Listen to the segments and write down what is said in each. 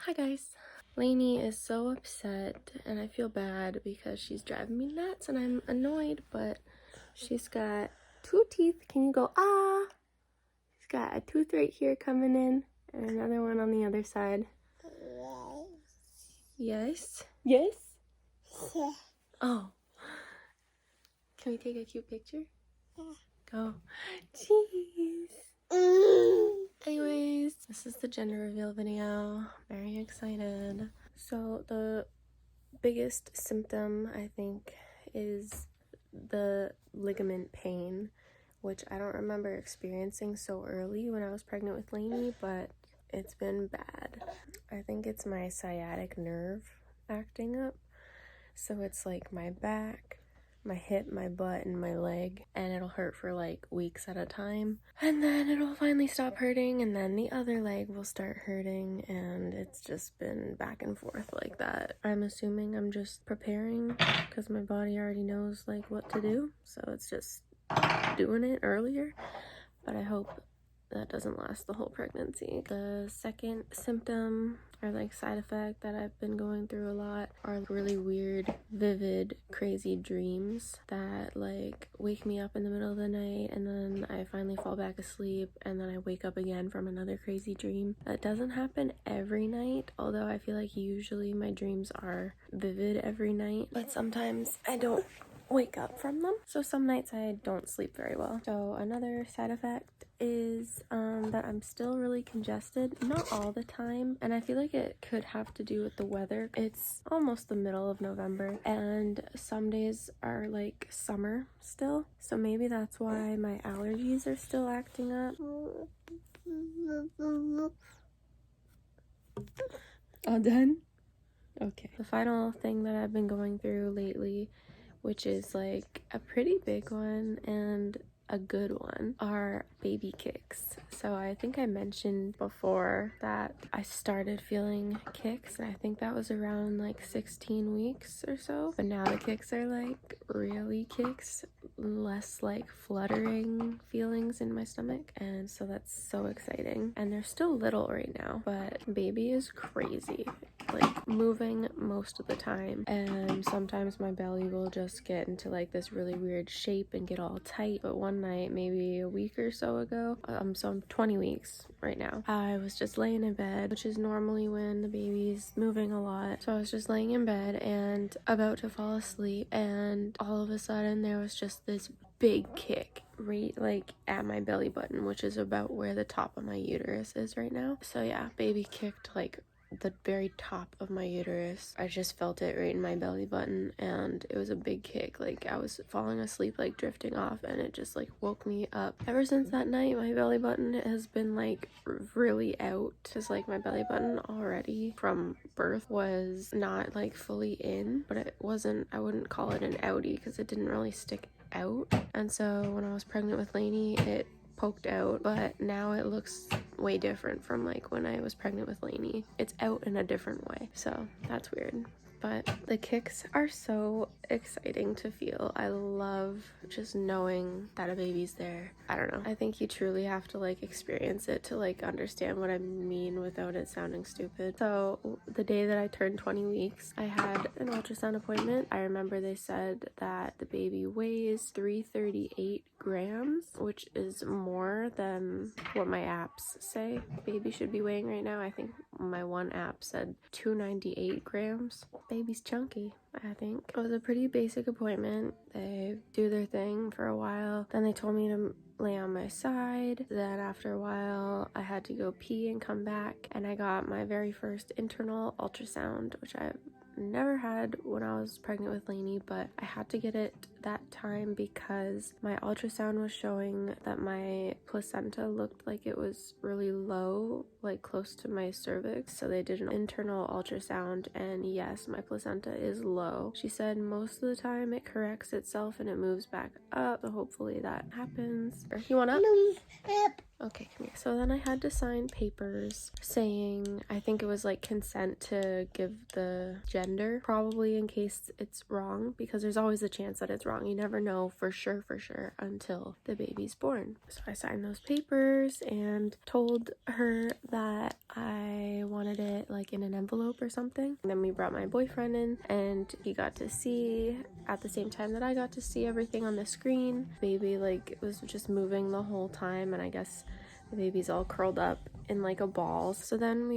Hi guys. Lainey is so upset and I feel bad because she's driving me nuts and I'm annoyed, but she's got two teeth. Can you go ah? She's got a tooth right here coming in and another one on the other side. Yes? Yes? Oh. Can we take a cute picture? Go. Jeez. Anyways, this is the gender reveal video. Very excited. So the biggest symptom I think is the ligament pain, which I don't remember experiencing so early when I was pregnant with Lainey, but it's been bad. I think it's my sciatic nerve acting up. So it's like my back, my hip, my butt, and my leg, and it'll hurt for like weeks at a time, and then it'll finally stop hurting, and then the other leg will start hurting, and it's just been back and forth like that. I'm assuming I'm just preparing because my body already knows like what to do, so it's just doing it earlier, but I hope that doesn't last the whole pregnancy. The second symptom or like side effect that I've been going through a lot are really weird, vivid, crazy dreams that like wake me up in the middle of the night, and then I finally fall back asleep, and then I wake up again from another crazy dream. That doesn't happen every night, although I feel like usually my dreams are vivid every night, but sometimes I don't wake up from them. So some nights I don't sleep very well. So another side effect is that I'm still really congested, not all the time, and I feel like it could have to do with the weather. It's almost the middle of November and some days are like summer still, so maybe that's why my allergies are still acting up. All done? Okay. The final thing that I've been going through lately, which is like a pretty big one and a good one, are baby kicks. So I think I mentioned before that I started feeling kicks, and I think that was around like 16 weeks or so, but now the kicks are like really kicks, less like fluttering feelings in my stomach, and so that's so exciting. And they're still little right now, but baby is crazy, like moving most of the time, and sometimes my belly will just get into like this really weird shape and get all tight. But one night, maybe a week or so ago, so I'm 20 weeks right now, I was just laying in bed, which is normally when the baby's moving a lot. So I was just laying in bed and about to fall asleep, and all of a sudden there was just this big kick right like at my belly button, which is about where the top of my uterus is right now. So yeah, baby kicked like the very top of my uterus. I just felt it right in my belly button, and it was a big kick. Like I was falling asleep, like drifting off, and it just like woke me up. Ever since that night, my belly button has been like really out, because like my belly button already from birth was not like fully in, but it wasn't, I wouldn't call it an outie because it didn't really stick out. And so when I was pregnant with Lainey, it poked out, but now it looks way different from like when I was pregnant with Lainey. It's out in a different way, so that's weird. But the kicks are so exciting to feel. I love just knowing that a baby's there. I don't know. I think you truly have to like experience it to like understand what I mean without it sounding stupid. So the day that I turned 20 weeks, I had an ultrasound appointment. I remember they said that the baby weighs 338 grams, which is more than what my apps say baby should be weighing right now. I think my one app said 298 grams. Baby's chunky, I think. It was a pretty basic appointment. They do their thing for a while, then they told me to lay on my side. Then after a while I had to go pee and come back, and I got my very first internal ultrasound, which I've never had when I was pregnant with Lainey, but I had to get it that time because my ultrasound was showing that my placenta looked like it was really low, like close to my cervix. So they did an internal ultrasound, and yes, my placenta is low. She said most of the time it corrects itself and it moves back up, so hopefully that happens. You want up? Yep. Okay, come here. So then I had to sign papers saying, I think it was like consent to give the gender, probably in case it's wrong, because there's always a chance that it's wrong. wrong. You never know for sure until the baby's born. So I signed those papers and told her that I wanted it like in an envelope or something. And then we brought my boyfriend in and he got to see at the same time that I got to see everything on the screen. Baby like was just moving the whole time, and I guess the baby's all curled up in like a ball. So then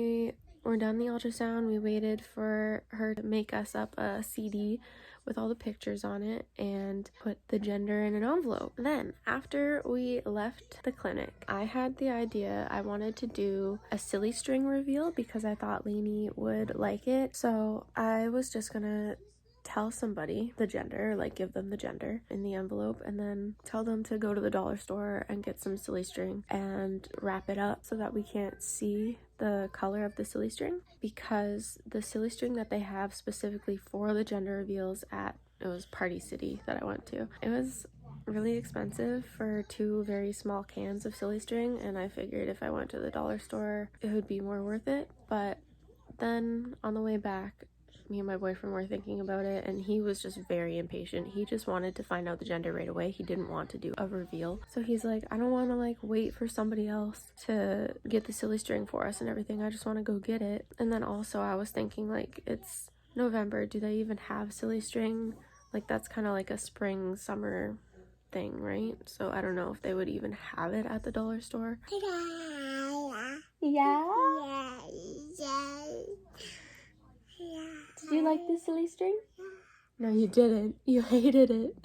we're done the ultrasound. We waited for her to make us up a CD with all the pictures on it and put the gender in an envelope. Then after we left the clinic, I had the idea I wanted to do a silly string reveal because I thought Lainey would like it. So I was just gonna tell somebody the gender, like give them the gender in the envelope, and then tell them to go to the dollar store and get some silly string and wrap it up so that we can't see the color of the silly string, because the silly string that they have specifically for the gender reveals it was Party City that I went to, it was really expensive for 2 very small cans of silly string, and I figured if I went to the dollar store it would be more worth it. But then on the way back, me and my boyfriend were thinking about it, and he was just very impatient. He just wanted to find out the gender right away. He didn't want to do a reveal. So he's like, I don't want to like wait for somebody else to get the silly string for us and everything. I just want to go get it. And then also I was thinking, like, it's November. Do they even have silly string? Like, that's kind of like a spring summer thing, right? So I don't know if they would even have it at the dollar store. Yeah? Did you like the silly string? No, you didn't. You hated it.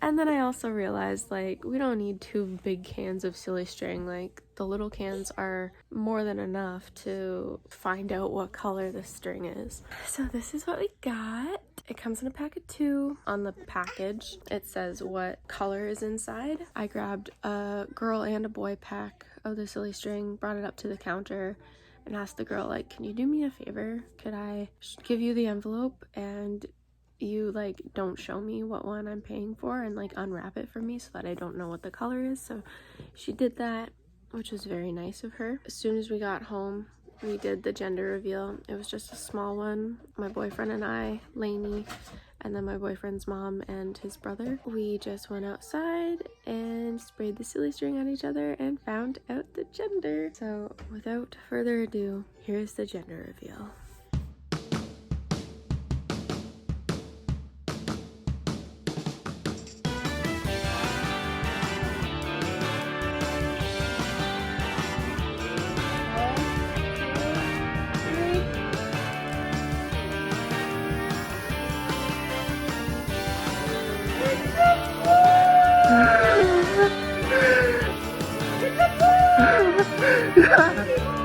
And then I also realized, like, we don't need 2 big cans of silly string. Like, the little cans are more than enough to find out what color the string is. So this is what we got. It comes in a pack of 2. On the package, it says what color is inside. I grabbed a girl and a boy pack of the silly string, brought it up to the counter, and asked the girl, like, can you do me a favor? Could I give you the envelope and you like don't show me what one I'm paying for and like unwrap it for me so that I don't know what the color is? So she did that, which was very nice of her. As soon as we got home, we did the gender reveal. It was just a small one. My boyfriend and I, Lainey, and then my boyfriend's mom and his brother. We just went outside and sprayed the silly string at each other and found out the gender. So without further ado, here's the gender reveal. Yeah.